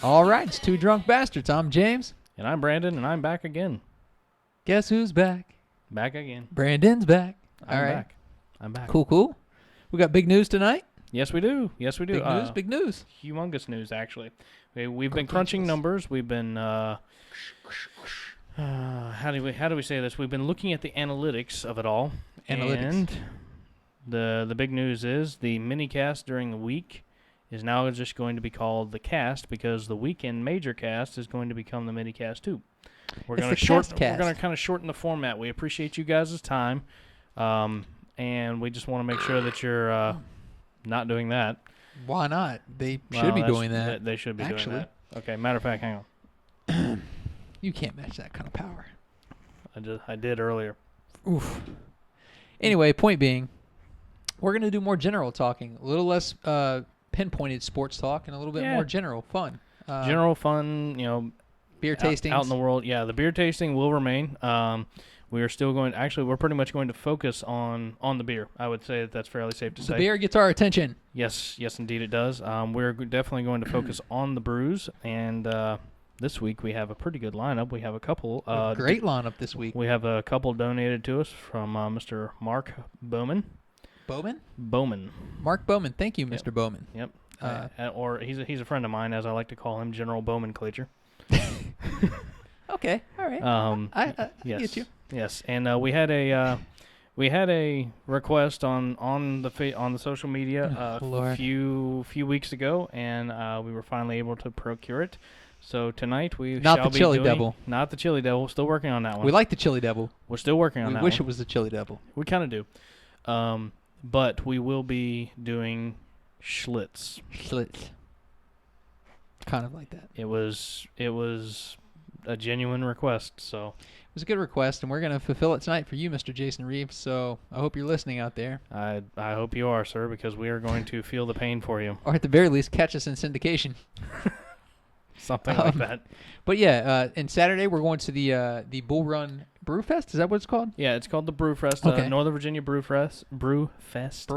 All right, it's Two Drunk Bastards. I'm James. And I'm Brandon, and I'm back again. Guess who's back? Back again. Brandon's back. I'm All right. back. I'm back. Cool. We got big news tonight. Yes, we do. Big news. Humongous news, actually. We've been crunching numbers. We've been how do we say this? We've been looking at the analytics of it all. Analytics. And the big news is the mini cast during the week is now just going to be called the cast because the weekend major cast is going to become the mini cast too. We're going to kind of shorten the format. We appreciate you guys' time, and we just want to make sure that you're not doing that. Why not? They should be doing that. They should be doing that. Okay, matter of fact, hang on. You can't match that kind of power. I did earlier. Oof. Anyway, point being, we're going to do more general talking, a little less pinpointed sports talk, and a little bit more general fun. General fun, beer tastings. Out in the world. Yeah, the beer tasting will remain. We are still going. Actually, we're pretty much going to focus on the beer. I would say that's fairly safe to say. The beer gets our attention. Yes, indeed it does. We're definitely going to focus on the brews, and this week we have a pretty good lineup. We have a couple. Great lineup this week. We have a couple donated to us from Mr. Mark Bowman. Bowman. Mark Bowman. Thank you, Mr. Bowman. Yep. Or he's a friend of mine, as I like to call him, General Bowman-Clature. Okay. All right. I get you. Yes, and we had a request on the social media a few weeks ago, and we were finally able to procure it. So tonight we not shall the Chili be doing, Devil. Not the Chili Devil. Still working on that one. We like the Chili Devil. We're still working on that one. We wish it was the Chili Devil. We kind of do. But we will be doing Schlitz. Kind of like that. It was a genuine request, so it was a good request, and we're going to fulfill it tonight for you, Mr. Jason Reeves. So I hope you're listening out there. I hope you are, sir, because we are going to feel the pain for you. Or at the very least, catch us in syndication. Something like that. But yeah, and Saturday we're going to the Bull Run Brew Fest. Is that what it's called? Yeah, it's called the Brew Fest. Okay. Northern Virginia Brew Fest. Brew Fest.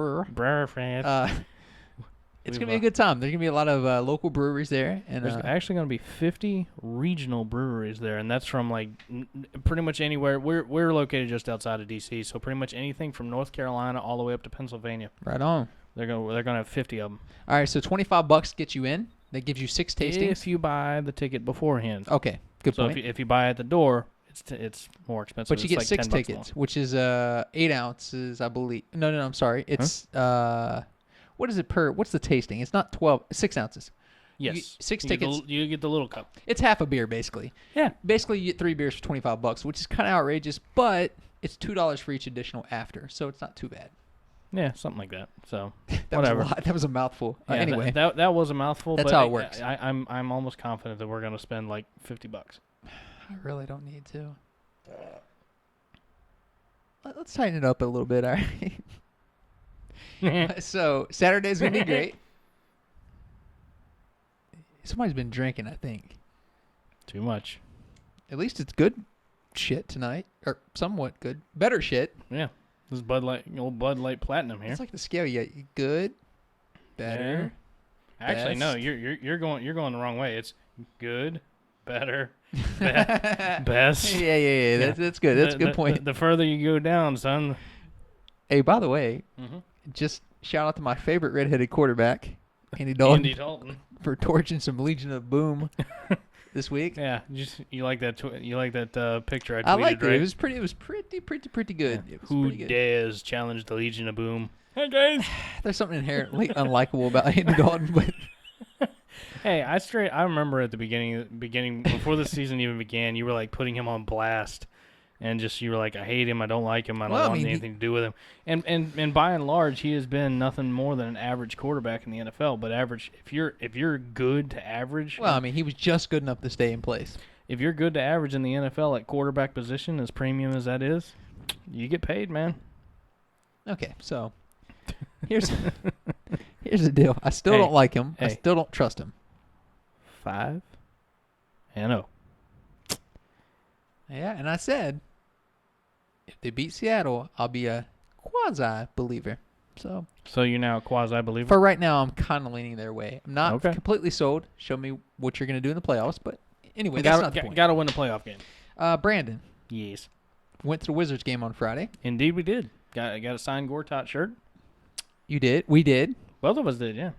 It's going to be a good time. There's going to be a lot of local breweries there. And there's actually going to be 50 regional breweries there, and that's from like pretty much anywhere. We're located just outside of D.C., so pretty much anything from North Carolina all the way up to Pennsylvania. Right on. They're going to have 50 of them. All right, so $25 gets you in. That gives you 6 tastings. If you buy the ticket beforehand. Okay, good point. So if you buy at the door, it's more expensive. But you get like 6 tickets, which is 8 ounces, I believe. No, I'm sorry. It's what is it per? What's the tasting? It's not 6 ounces. Yes, you 6 tickets. You get the little cup. It's half a beer, basically. Yeah. Basically, you get 3 beers for $25, which is kind of outrageous, but it's $2 for each additional after, so it's not too bad. Yeah, something like that. So whatever. That was a mouthful. Yeah, anyway, that was a mouthful. That's but how it works. I'm almost confident that we're gonna spend like $50. I really don't need to. Let's tighten it up a little bit, all right? So Saturday's gonna be great. Somebody's been drinking, I think. Too much. At least it's good shit tonight, or somewhat good. Better shit. Yeah. This is old Bud Light Platinum here. It's like the scale. You got good, better. Yeah. Actually, no. You're going the wrong way. It's good, better, best. Yeah. That's good. That's a good point. The further you go down, son. Hey, by the way, just shout out to my favorite redheaded quarterback, Andy Dalton, for torching some Legion of Boom this week. Yeah, you like that picture I tweeted, I liked it. Right? It was pretty good. Yeah. It was Who pretty good. dares challenge the Legion of Boom? Hey guys. There's something inherently unlikable about Andy Dalton, but hey, I remember at the beginning before the season even began, you were like putting him on blast. And just you were like, I hate him, I don't like him, I don't want anything to do with him. And by and large, he has been nothing more than an average quarterback in the NFL. But average, if you're good to average, well, I mean, he was just good enough to stay in place. If you're good to average in the NFL at quarterback position, as premium as that is, you get paid, man. Okay, so here's the deal. I still don't like him. I still don't trust him. 5-0. Yeah, and I said, if they beat Seattle, I'll be a quasi-believer. So you're now a quasi-believer? For right now, I'm kind of leaning their way. I'm not completely sold. Show me what you're going to do in the playoffs. But anyway, that's not the point. Got to win the playoff game. Brandon. Yes. Went to the Wizards game on Friday. Indeed, we did. Got a signed Gortat shirt. You did? We did? Both of us did, yeah.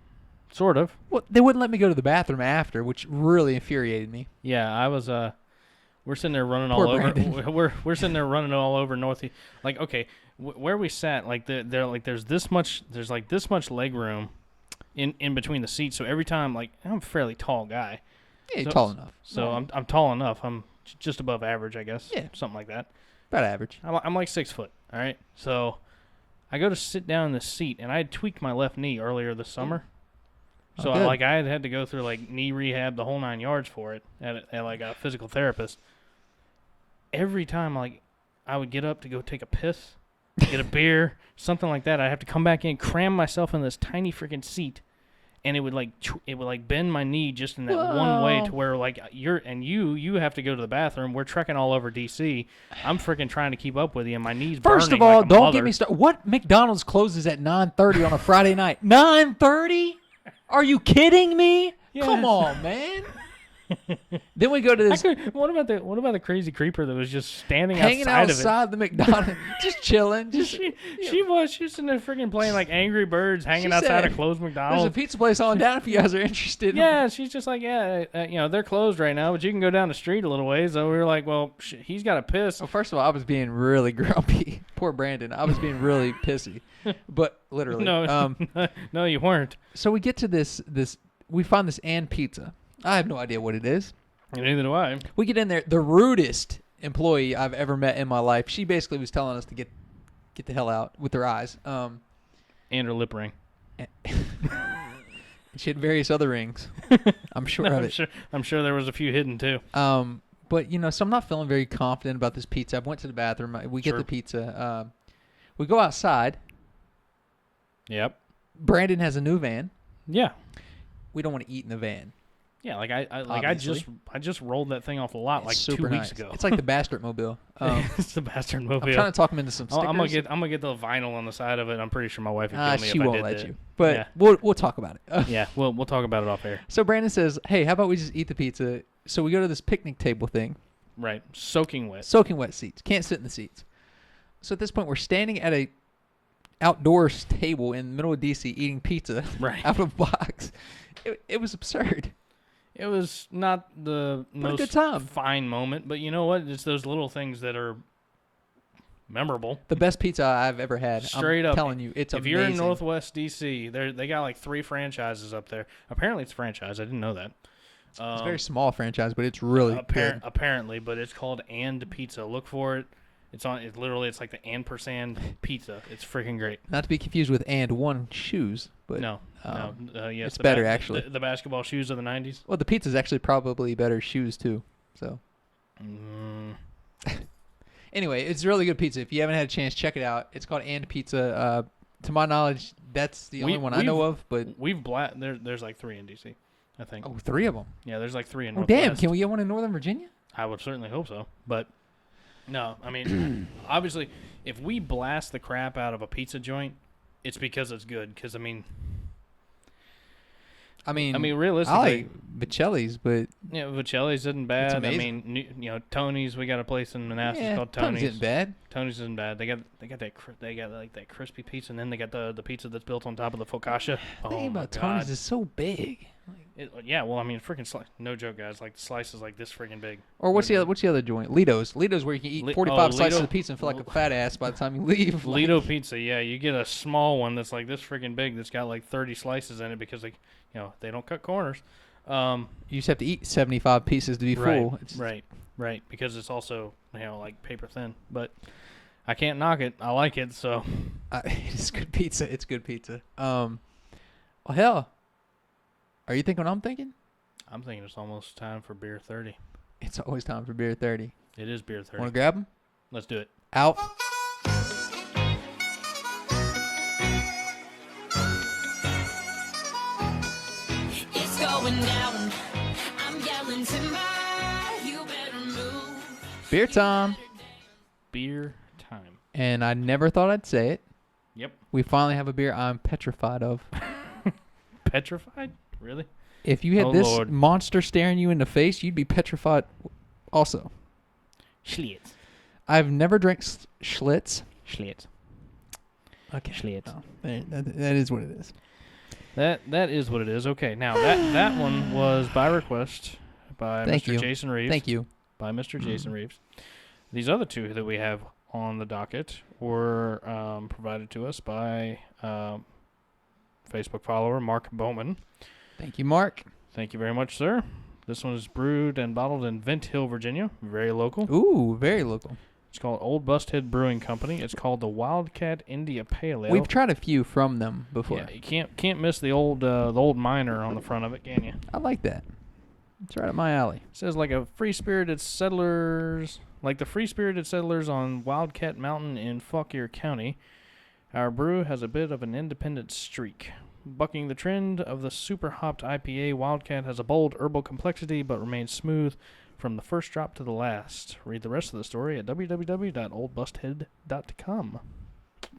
Sort of. Well, they wouldn't let me go to the bathroom after, which really infuriated me. Yeah, I was. We're sitting there running all over. We're sitting there running all over Northeast. Like, okay, where we sat, like there's this much leg room in between the seats. So every time, like, I'm a fairly tall guy. Yeah, you're tall enough. So I'm tall enough. I'm just above average, I guess. Yeah, something like that. About average. I'm like 6 foot. All right, so I go to sit down in the seat, and I had tweaked my left knee earlier this summer. So I had to go through like knee rehab, the whole 9 yards for it at like a physical therapist. Every time like I would get up to go take a piss, get a beer, something like that, I'd have to come back in, cram myself in this tiny freaking seat, and it would like bend my knee just in that one way to where like you have to go to the bathroom. We're trekking all over DC. I'm freaking trying to keep up with you, and my knees. First of all, don't get me started. What McDonald's closes at 9:30 on a Friday night? 9:30? Are you kidding me? Yes. Come on, man. Then we go to this. What about the crazy creeper that was just standing hanging outside of the McDonald's, just chilling? She was sitting there freaking playing like Angry Birds, hanging outside a closed McDonald's. There's a pizza place on down if you guys are interested. Yeah, she's just like, they're closed right now, but you can go down the street a little ways. So we were like, well, he's got to piss. Well, first of all, I was being really grumpy. Poor Brandon. I was being really pissy, but literally. No, you weren't. So we get to this. We find this And Pizza. I have no idea what it is. Neither do I. We get in there. The rudest employee I've ever met in my life. She basically was telling us to get the hell out with her eyes. And her lip ring. She had various other rings. I'm sure of it. I'm sure there was a few hidden too. But so I'm not feeling very confident about this pizza. I went to the bathroom. We get the pizza. We go outside. Yep. Brandon has a new van. Yeah. We don't want to eat in the van. Yeah, I just rolled that thing off the lot like 2 weeks ago. It's like the Bastard Mobile. It's the Bastard Mobile. I'm trying to talk him into some stickers. I'm gonna get the vinyl on the side of it. I'm pretty sure my wife would kill me if I did that. She won't let you. But we'll talk about it. Yeah, we'll talk about it off air. So Brandon says, "Hey, how about we just eat the pizza?" So we go to this picnic table thing. Right, soaking wet seats. Can't sit in the seats. So at this point, we're standing at a outdoors table in the middle of DC eating pizza out of a box. It was absurd. It was not the most fine moment, but you know what? It's those little things that are memorable. The best pizza I've ever had. Straight I'm up. telling you, it's amazing. If you're in Northwest DC, they got like 3 franchises up there. Apparently it's a franchise. I didn't know that. It's a very small franchise, but it's really good. Apparently, but it's called And Pizza. Look for it. It's like the ampersand pizza. It's freaking great. Not to be confused with And One Shoes, but no. Yes, it's better actually. The basketball shoes of the 90s. Well, the pizza's actually probably better shoes too. So. Anyway, it's really good pizza. If you haven't had a chance, check it out. It's called And Pizza. To my knowledge, that's the only one I know of. But there's like 3 in DC, I think. Oh, 3 of them. Yeah, there's like 3 in Northwest. Damn! Can we get one in Northern Virginia? I would certainly hope so, but. No, I mean, obviously, if we blast the crap out of a pizza joint, it's because it's good. Because I mean, realistically, I like Vicelli's, but Vicelli's isn't bad. I mean, Tony's. We got a place in Manassas called Tony's. Tony's isn't bad. Tony's isn't bad. They got like that crispy pizza, and then they got the pizza that's built on top of the focaccia. The thing about Tony's is so big. Well, I mean, freaking slice. No joke, guys. Like the slice is like this freaking big. Or what's the other joint? Lido's. Lido's where you can eat 45 slices of pizza and feel like a fat ass by the time you leave. Lido pizza, yeah. You get a small one that's like this freaking big that's got like 30 slices in it because they don't cut corners. You just have to eat 75 pieces to be full. Right. Because it's also like paper thin, but I can't knock it. I like it, so it's good pizza. It's good pizza. Well, hell. Are you thinking what I'm thinking? I'm thinking it's almost time for beer 30. It's always time for beer 30. It is beer 30. Want to grab them? Let's do it. Out. It's going down. I'm yelling timber. You better move. Beer time. Beer time. And I never thought I'd say it, Yep. We finally have a beer I'm petrified of. Petrified? Really? If you had Oh, this Lord. monster staring you in the face, you'd be petrified also. Schlitz. I've never drank Schlitz. Schlitz. Okay. Schlitz. Oh, that is what it is. That is what it is. Okay, now that one was by request by Thank Mr. you. Jason Reeves. Thank you. By Mr. Jason Reeves. These other two that we have on the docket were provided to us by Facebook follower Mark Bowman. Thank you, Mark. Thank you very much, sir. This one is brewed and bottled in Vint Hill, Virginia. Very local. Ooh, very local. It's called Old Busthead Brewing Company. It's called the Wildcat India Pale Ale. We've tried a few from them before. Yeah, you can't miss the old miner on the front of it, can you? I like that. It's right up my alley. It says like the free-spirited settlers on Wildcat Mountain in Fauquier County. Our brew has a bit of an independent streak. Bucking the trend of the super hopped IPA, Wildcat has a bold herbal complexity but remains smooth from the first drop to the last. Read the rest of the story at www.oldbusthead.com.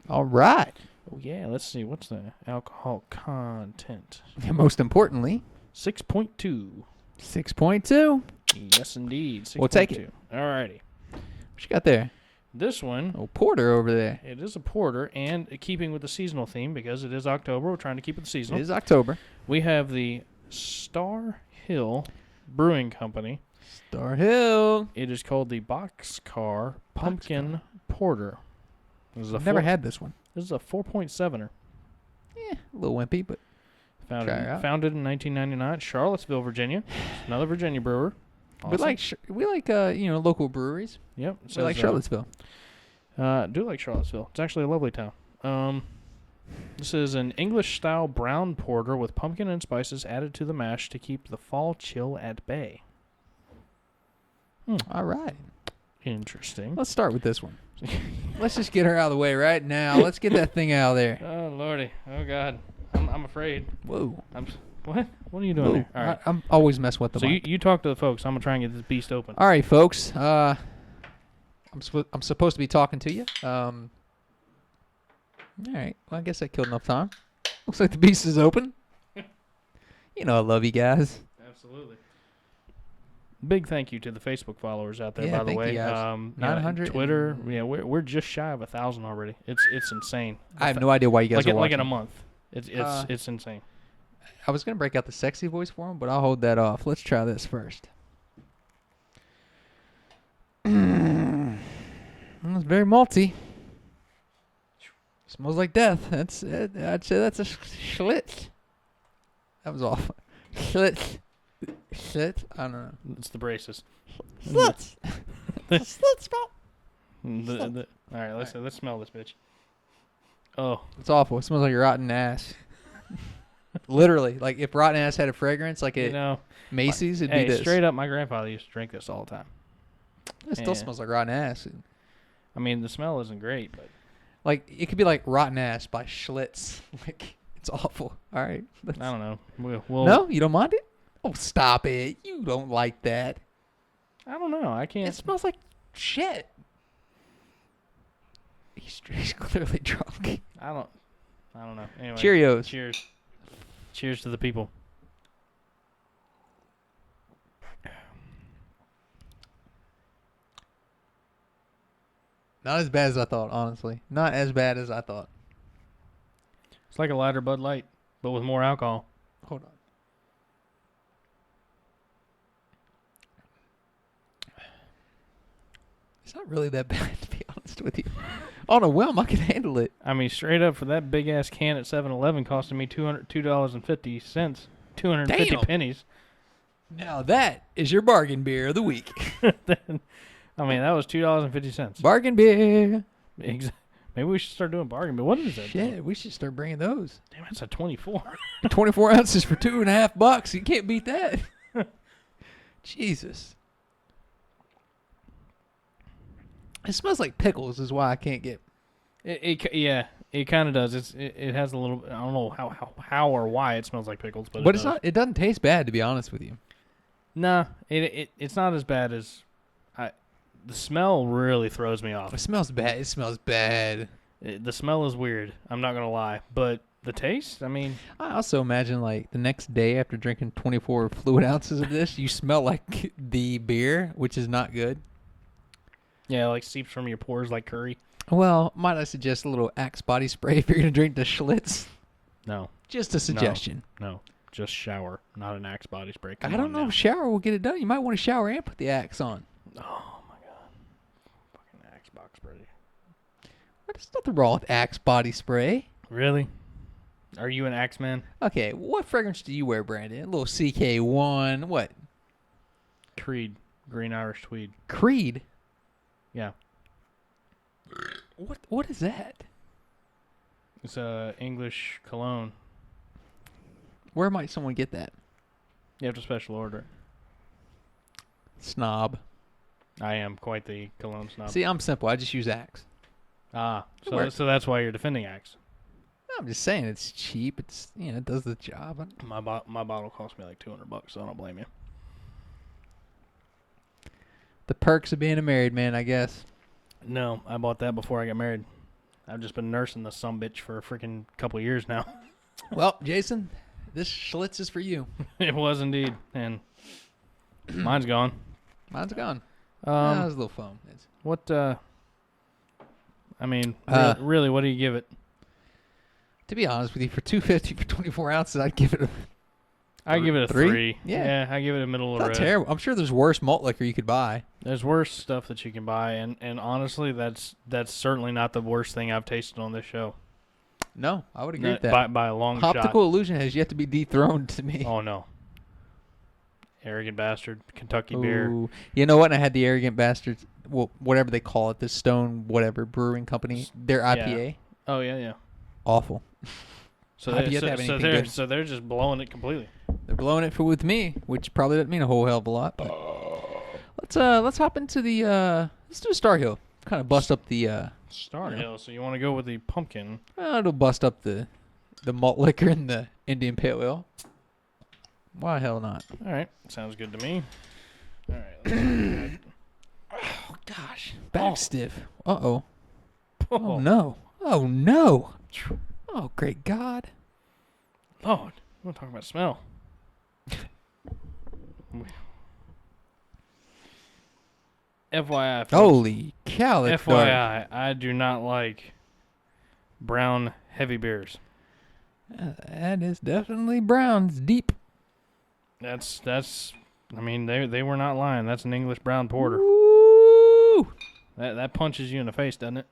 All right. Oh yeah, let's see. What's the alcohol content? And most importantly, 6.2. 6.2. Yes, indeed. 6.2. We'll take it. Alrighty. What you got there? This one, Oh, porter over there. it is a porter, and keeping with the seasonal theme, because it is October, we're trying to keep it It seasonal. is October. We have the Star Hill Brewing Company. Star Hill. It is called the Boxcar Pumpkin Porter. This is a I've never had this one. This is a 4.7er. A little wimpy, but Try it out. Founded in 1999, Charlottesville, Virginia. Another Virginia brewer. we like local breweries. Yep. it We says, like Charlottesville. Do like Charlottesville. It's actually a lovely town. This is an English-style brown porter with pumpkin and spices added to the mash to keep the fall chill at bay. All right. Interesting. Let's start with this one. Let's just get her out of the way right now. Let's get that thing out of there. Oh lordy. Oh god. I'm afraid. Whoa. What? What are you doing Whoa. there? All right. I'm always mess with the So mic. you talk to the folks. I'm gonna try and get this beast open. All right, folks. I'm supposed to be talking to you. All right. Well, I guess I killed enough time. Looks like the beast is open. You know I love you guys. Absolutely. Big thank you to the Facebook followers out there, Yeah, by the thank way. you guys. You know, 900 Twitter. Yeah, we're just shy of 1,000 already. It's insane. I have no idea why you guys are like watching. in a month. It's insane. I was going to break out the sexy voice for him, but I'll hold that off. Let's try this first. It's very malty. Smells like death. That's it. I'd say that's a Schlitz. That was awful. Schlitz. Schlitz? I don't know. It's the braces. Schlitz. Schlitz. All right, let's smell this bitch. Oh, It's awful. It smells like rotten ass. Literally, like if rotten ass had a fragrance, like you at know, Macy's, it'd hey, be this. straight up, my grandfather used to drink this all the time. It still Yeah. smells like rotten ass. I mean, the smell isn't great, but Like it could be like rotten ass by Schlitz. Like it's awful. All right. I don't know. We'll No, you don't mind it? Oh, stop it! You don't like that. I don't know. I can't. It smells like shit. He's clearly drunk. I don't know. Anyway, Cheerios. Cheers. Cheers to the people. Not as bad as I thought, honestly. Not as bad as I thought. It's like a lighter Bud Light, but with more alcohol. Hold on. It's not really that bad, to be honest with you. On a whim, I can handle it. I mean, straight up for that big ass can at 7-Eleven costing me $2.50, 250 Damn. pennies. Now that is your bargain beer of the week. I mean, that was $2.50. Bargain beer. Maybe we should start doing bargain. But what is that? Shit, we should start bringing those. Damn, that's a 24. 24 ounces for $2.50. You can't beat that. Jesus. It smells like pickles is why I can't get. Yeah, it kind of does. It has a little. I don't know how or why it smells like pickles, but But it's not. It doesn't taste bad, to be honest with you. Nah, it's not as bad as the smell really throws me off. It smells bad. It smells bad. The smell is weird. I'm not gonna lie, but the taste. I mean, I also imagine like the next day after drinking 24 fluid ounces of this, you smell like the beer, which is not good. yeah, like seeps from your pores like curry. Well, might I suggest a little Axe body spray if you're gonna drink the Schlitz? No, Just a suggestion. no, just shower, not an Axe body spray. I Come don't on know now. if shower will get it done. You might want to shower and put the Axe on. Oh my god, fucking Axe box spray. There's nothing wrong with Axe body spray. Really? Are you an Axe man? Okay, what fragrance do you wear, Brandon? A little CK1. What? Creed, Green Irish Tweed. Creed? Yeah, What is that? it's a English cologne. Where might someone get that? You have to special order it. Snob. I am quite the cologne snob. See, I'm simple. I just use Axe. It works. So that's why you're defending Axe. I'm just saying it's cheap. It's it does the job. My bottle cost me like $200, so I don't blame you. The perks of being a married man, I guess. No, I bought that before I got married. I've just been nursing this sumbitch for a freaking couple of years now. Well, Jason, this Schlitz is for you. It was indeed, and mine's gone. Mine's gone. That was a little foam. What? I mean, Really, what do you give it? To be honest with you, for $2.50 for 24 ounces, I'd give it a. I give it a Three? 3. Yeah. I give it a middle of Not red. terrible. I'm sure there's worse malt liquor you could buy. There's worse stuff that you can buy, and honestly, that's certainly not the worst thing I've tasted on this show. No, I would agree with that. By a long shot. Optical Illusion has yet to be dethroned to me. Oh no. Arrogant bastard, Kentucky beer. Ooh. You know what? I had the Arrogant Bastards, well, whatever they call it, the Stone whatever brewing company, their IPA. Oh yeah. Awful. So I've yet to have anything good. they're just blowing it completely. They're blowing it with me, which probably doesn't mean a whole hell of a lot. But let's hop into the let's do Star Hill. Kind of bust up the Star Yeah. Hill. So you want to go with the pumpkin? it'll bust up the malt liquor and the Indian Pale Ale. Why hell not? All right, sounds good to me. All right. Let's Oh gosh, back Oh. stiff. Oh oh no. Oh no. Oh great God. Lord, we're talking about smell. FYI, folks, Holy cow! That's dark. FYI, I do not like brown heavy beers. That is definitely brown. It's deep. That's. I mean, they were not lying. That's an English brown porter. Woo! That punches you in the face, doesn't it?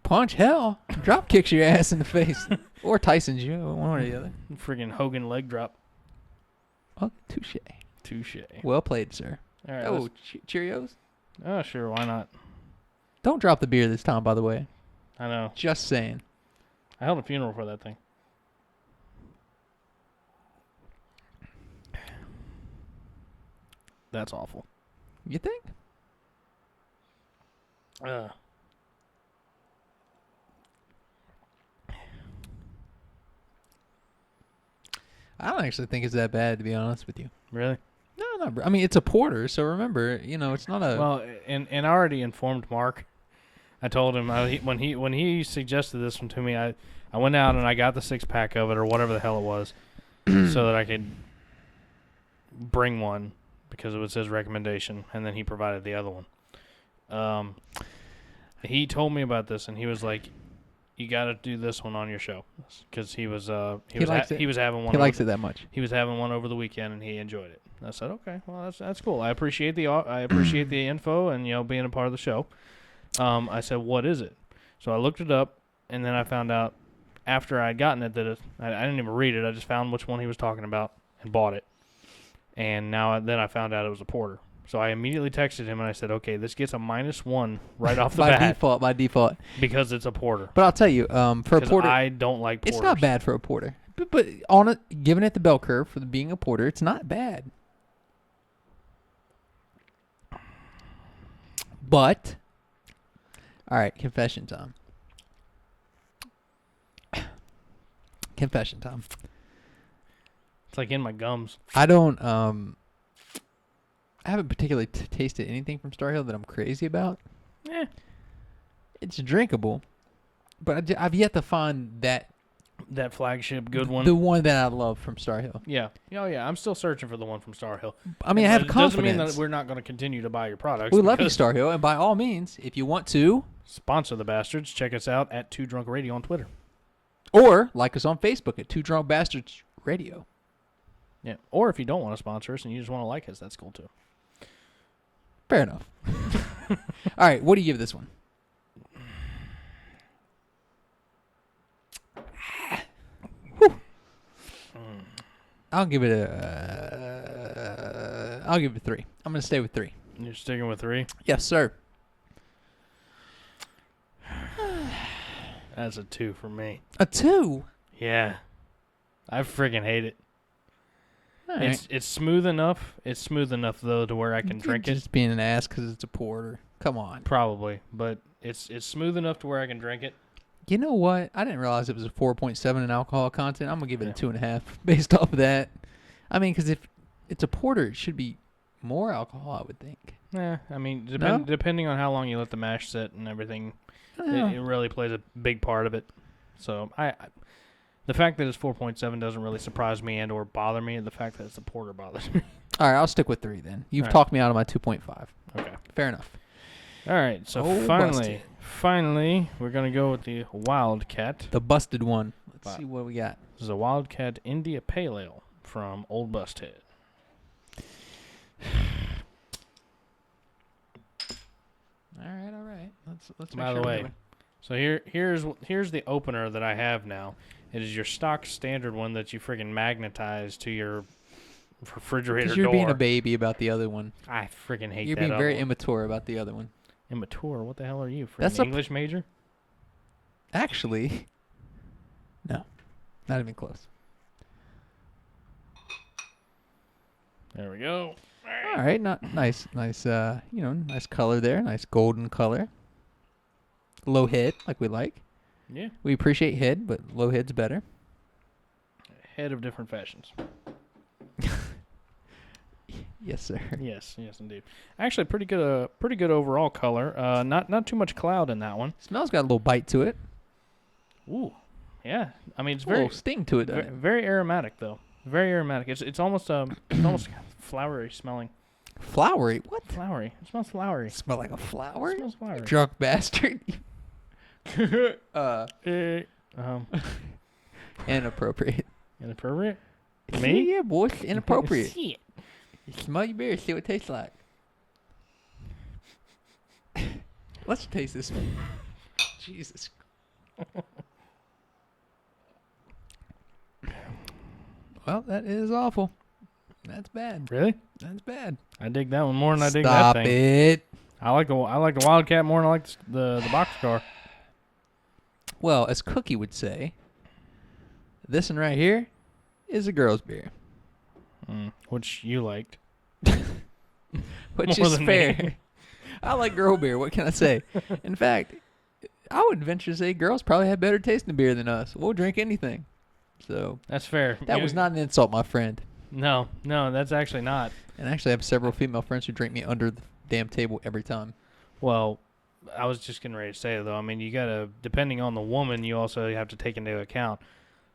Punch hell. Drop kicks your ass in the face. Or Tyson's you, one or the other. Friggin' Hogan leg drop. Oh, touche. Touche. Well played, sir. All right. Oh, Cheerios. Oh, sure. Why not? Don't drop the beer this time, by the way. I know. Just saying. I held a funeral for that thing. That's awful. You think? I don't actually think it's that bad, to be honest with you. Really? No, not. I mean, it's a porter, so remember, it's not a. Well, and I already informed Mark. I told him when he suggested this one to me, I went out and I got the 6-pack of it or whatever the hell it was, so that I could bring one because it was his recommendation, and then he provided the other one. He told me about this, and he was like, "You got to do this one on your show," because he was having one. He likes it that much. He was having one over the weekend, and he enjoyed it. I said, "Okay, well that's cool. I appreciate the info and being a part of the show." I said, "What is it?" So I looked it up, and then I found out after I'd gotten it that I didn't even read it. I just found which one he was talking about and bought it. And then I found out it was a porter. So I immediately texted him and I said, "Okay, this gets a -1 right off the bat By default. because it's a porter." But I'll tell you, for a Because porter, I don't like porters. it's not bad for a porter. But on it, giving it the bell curve for being a porter, it's not bad. But, all right, confession time. Confession time. It's like in my gums. I don't. I haven't particularly tasted anything from Star Hill that I'm crazy about. Eh. It's drinkable. but I've yet to find that That flagship good one. the one that I love from Star Hill. Yeah. Oh, yeah. I'm still searching for the one from Star Hill. I mean, I have It doesn't mean confidence. that we're not going to continue to buy your products. We love you, because- Star Hill, and by all means, if you want to, Sponsor the bastards. Check us out at 2 Drunk Radio on Twitter. or like us on Facebook at Two Drunk Bastards Radio. Yeah. Or if you don't want to sponsor us and you just want to like us, that's cool too. Fair enough. All right, what do you give this one? Whew. I'll give it a 3. I'm gonna stay with 3. You're sticking with 3? Yes, sir. That's a 2 for me. A 2. Yeah. I friggin' hate it. All right. It's smooth enough. It's smooth enough though to where I can drink it. Just being an ass because it's a porter. Come on. Probably, but it's smooth enough to where I can drink it. You know what? I didn't realize it was a 4.7 in alcohol content. I'm gonna give it Yeah. a 2.5 based off of that. I mean, because if it's a porter, it should be more alcohol, I would think. Yeah, I mean, No? depending on how long you let the mash sit and everything, Yeah. it really plays a big part of it. So the fact that it's 4.7 doesn't really surprise me and or bother me. The fact that it's a porter bothers me. All right, I'll stick with 3 then. You've All right. talked me out of my 2.5. Okay. Fair enough. All right. So Oh, finally, busted. we're gonna go with the Wildcat. The busted one. Let's Wow. see what we got. This is a Wildcat India Pale Ale from Old Busthead. All right. Let's. By the way, so here's the opener that I have now. It is your stock standard one that you friggin' magnetize to your refrigerator because you're door. being a baby about the other one. I friggin' hate You're that. being very other one. immature about the other one. Immature. What the hell are you? That's Friggin' a- English major? Actually, no, not even close. There we go. All right, not nice. Nice color there. Nice golden color. Low head, like we like. Yeah. We appreciate head, but low head's better. Head of different fashions. Yes, sir. Yes, indeed. Actually, pretty good overall color. Not too much cloud in that one. Smells got a little bite to it. Ooh, yeah. I mean, it's A little very sting to it. doesn't very, it? very aromatic though. Very aromatic. It's almost it's almost flowery smelling. Flowery. What? Flowery. It smells flowery. Smell like a flower? It smells flowery. Drunk bastard. Inappropriate. Inappropriate. Yeah, Me? yeah, boy. It's inappropriate. Shit. You smell your beer, see what it tastes like. Let's taste this one. Jesus. Well, that is awful. That's bad. Really? That's bad. I dig that one more than I dig that Stop thing. it. I like the Wildcat more than I like the boxcar. Well, as Cookie would say, this one right here is a girl's beer. Which you liked. Which More is than fair. me. I like girl beer. What can I say? In fact, I would venture to say girls probably have better tasting beer than us. We'll drink anything. So That's fair. that You- was not an insult, my friend. No, that's actually not. And actually, I have several female friends who drink me under the damn table every time. Well, I was just getting ready to say though. I mean, you gotta, depending on the woman, you also have to take into account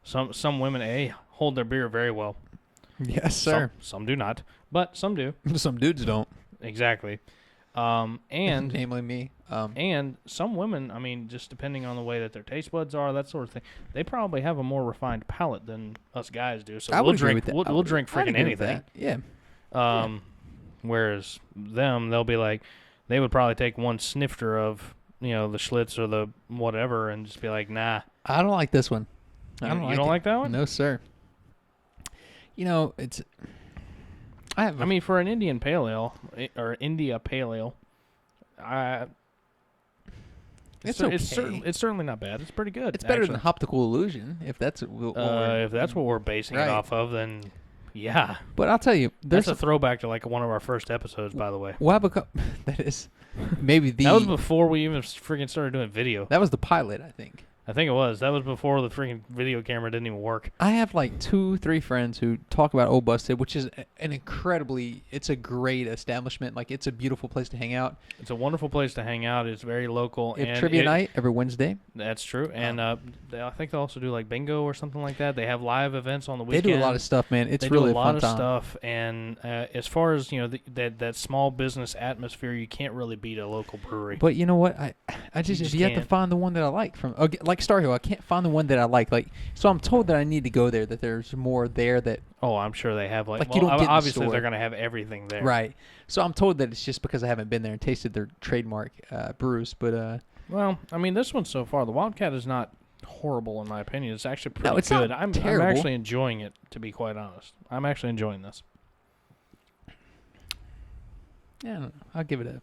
some women hold their beer very well. Yes, sir. Some do not, but some do. Some dudes don't. Exactly. And namely me. and some women, I mean, just depending on the way that their taste buds are, that sort of thing, they probably have a more refined palate than us guys do. So I we'll would agree drink. with that. We'll, I we'll would- drink I'd freaking agree with anything. that. Yeah. Whereas them, they'll be like, they would probably take one snifter of the Schlitz or the whatever and just be like, nah. I don't like this one. I don't You like don't it. like that one? No, sir. It's. I mean, for an Indian Pale Ale or India Pale Ale, It's it's okay. it's certainly not bad. It's pretty good. It's better actually. than Optical Illusion, if that's what we're, If that's what we're basing Right. it off of, then yeah. But I'll tell you, That's there's a throwback to like one of our first episodes, by the way. that is maybe the That was before we even freaking started doing video. that was the pilot, I think. I think it was. That was before the freaking video camera didn't even work. I have like 2-3 friends who talk about Old Busted, which is it's a great establishment. Like, it's a beautiful place to hang out. It's a wonderful place to hang out. It's very local. They have and trivia night every Wednesday. That's true. And I think they also do like bingo or something like that. They have live events on the weekend. They do a lot of stuff, man. It's they really do a fun lot time. of stuff. And as far as, that small business atmosphere, you can't really beat a local brewery. But you know what? I just just you have to can't. find the one that I like from like Star Hill. I can't find the one that I like. Like, so I'm told that I need to go there. That there's more there that Oh, I'm sure they have Like, you don't get in the obviously store. they're going to have everything there. right. So I'm told that it's just because I haven't been there and tasted their trademark brews. But Well, I mean, this one so far, the Wildcat is not horrible in my opinion. It's actually pretty it's good. not I'm terrible. actually enjoying it, to be quite honest. I'm actually enjoying this. yeah, I don't know. I'll give it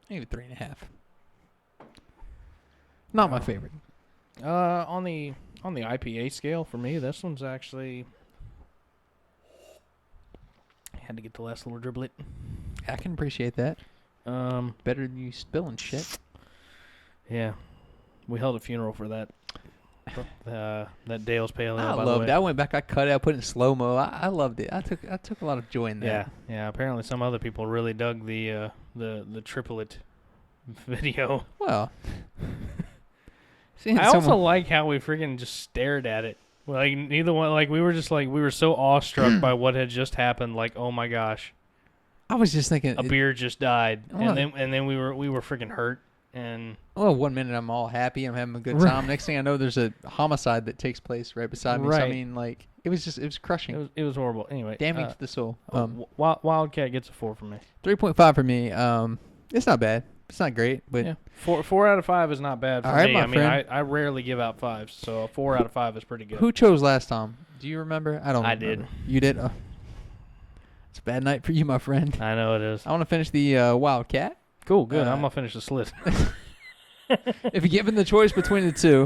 maybe 3.5. Not my favorite. On the IPA scale for me, this one's actually. I had to get the last little driblet. I can appreciate that. Better than you spilling shit. Yeah, we held a funeral for that. That Dale's Pale Ale. I by the loved way. it. I went back. I cut it. I put it in slow mo. I loved it. I took a lot of joy in that. Yeah. Apparently, some other people really dug the triplet video. Well, seeing I also someone- like how we freaking just stared at it. Like neither one. Like we were so awestruck by what had just happened. Like, oh my gosh, I was just thinking. a beer just died, Well, and then we were freaking hurt. And Well, 1 minute I'm all happy, I'm having a good Right. time. Next thing I know, there's a homicide that takes place right beside me. So, I Right. mean, like, it was crushing, it was horrible. Anyway, damning to the soul. Wildcat gets a 4 from me. 3.5 for me. It's not bad. It's not great, but Yeah, 4 out of 5 is not bad for All right, me. my I mean, friend. I rarely give out 5s, so a 4 out of 5 is pretty good. who chose last time? Do you remember? I don't. I remember. did. You did. It's a bad night for you, my friend. I know it is. I want to finish the Wildcat. Cool, good. I'm Uh, gonna finish the slit. If you're given the choice between the two,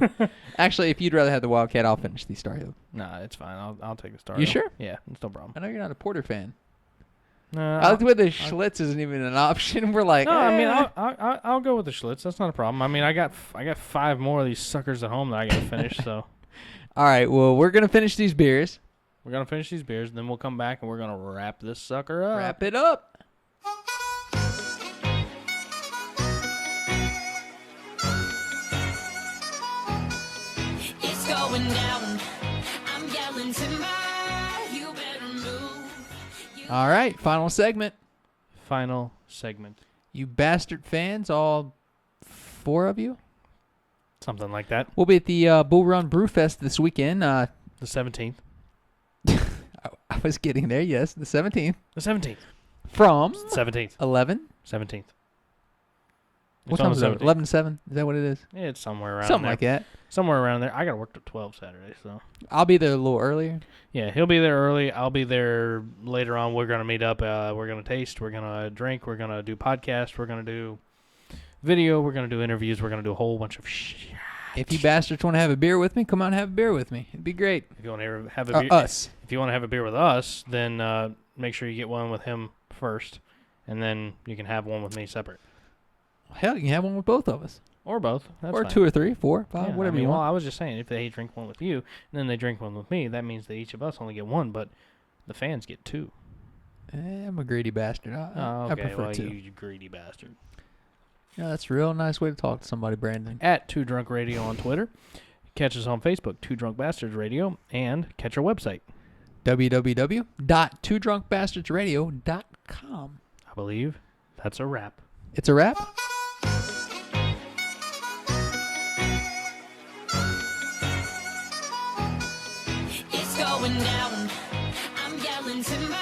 actually, if you'd rather have the Wildcat, I'll finish the Star Hill. Nah, it's fine. I'll take the Star. You Ale. sure? Yeah, it's no problem. I know you're not a Porter fan. Nah, I like the way the Schlitz isn't even an option. We're like, No, I mean eh. I'll go with the Schlitz. That's not a problem. I mean I got 5 more of these suckers at home that I gotta finish. So All right, well, we're gonna finish these beers. we're gonna finish these beers, and then we'll come back and we're gonna wrap this sucker up. Wrap it up. It's going down. I'm yelling timber. You better move. All right, final segment. Final segment, You bastard fans, all 4 of you. something like that. We'll be at the Bull Run Brew Fest this weekend. The 17th. I was getting there, yes, the 17th. The 17th. From 17th. 11. 17th. What It's on time is the it? 17th. 11 to 7? Is that what it is? It's somewhere around Something there. like that. Somewhere around there. I gotta work till 12 Saturday, so. I'll be there a little earlier. Yeah, he'll be there early. I'll be there later on. We're going to meet up. We're going to taste. We're going to drink. We're going to do podcasts. We're going to do video. We're going to do interviews. We're going to do a whole bunch of shit. If you bastards want to have a beer with me, come out and have a beer with me. It'd be great. If you want to have a beer, Us. if you want to have a beer with us, then make sure you get one with him first, and then you can have one with me separate, Hell, you can have one with both of us. or both. That's or fine. 2 or 3, 4, 5, Yeah, whatever I mean, you well, want. I was just saying, if they drink one with you, and then they drink one with me, that means that each of us only get one, but the fans get 2. I'm a greedy bastard. Oh, I okay. prefer Well, 2. you greedy bastard. Yeah, that's a real nice way to talk to somebody, Brandon. At 2 Drunk Radio on Twitter. Catch us on Facebook, 2 Drunk Bastards Radio, and catch our website. www.twodrunkbastardsradio.com. I believe that's a wrap. It's a wrap. It's going down. I'm yelling timber.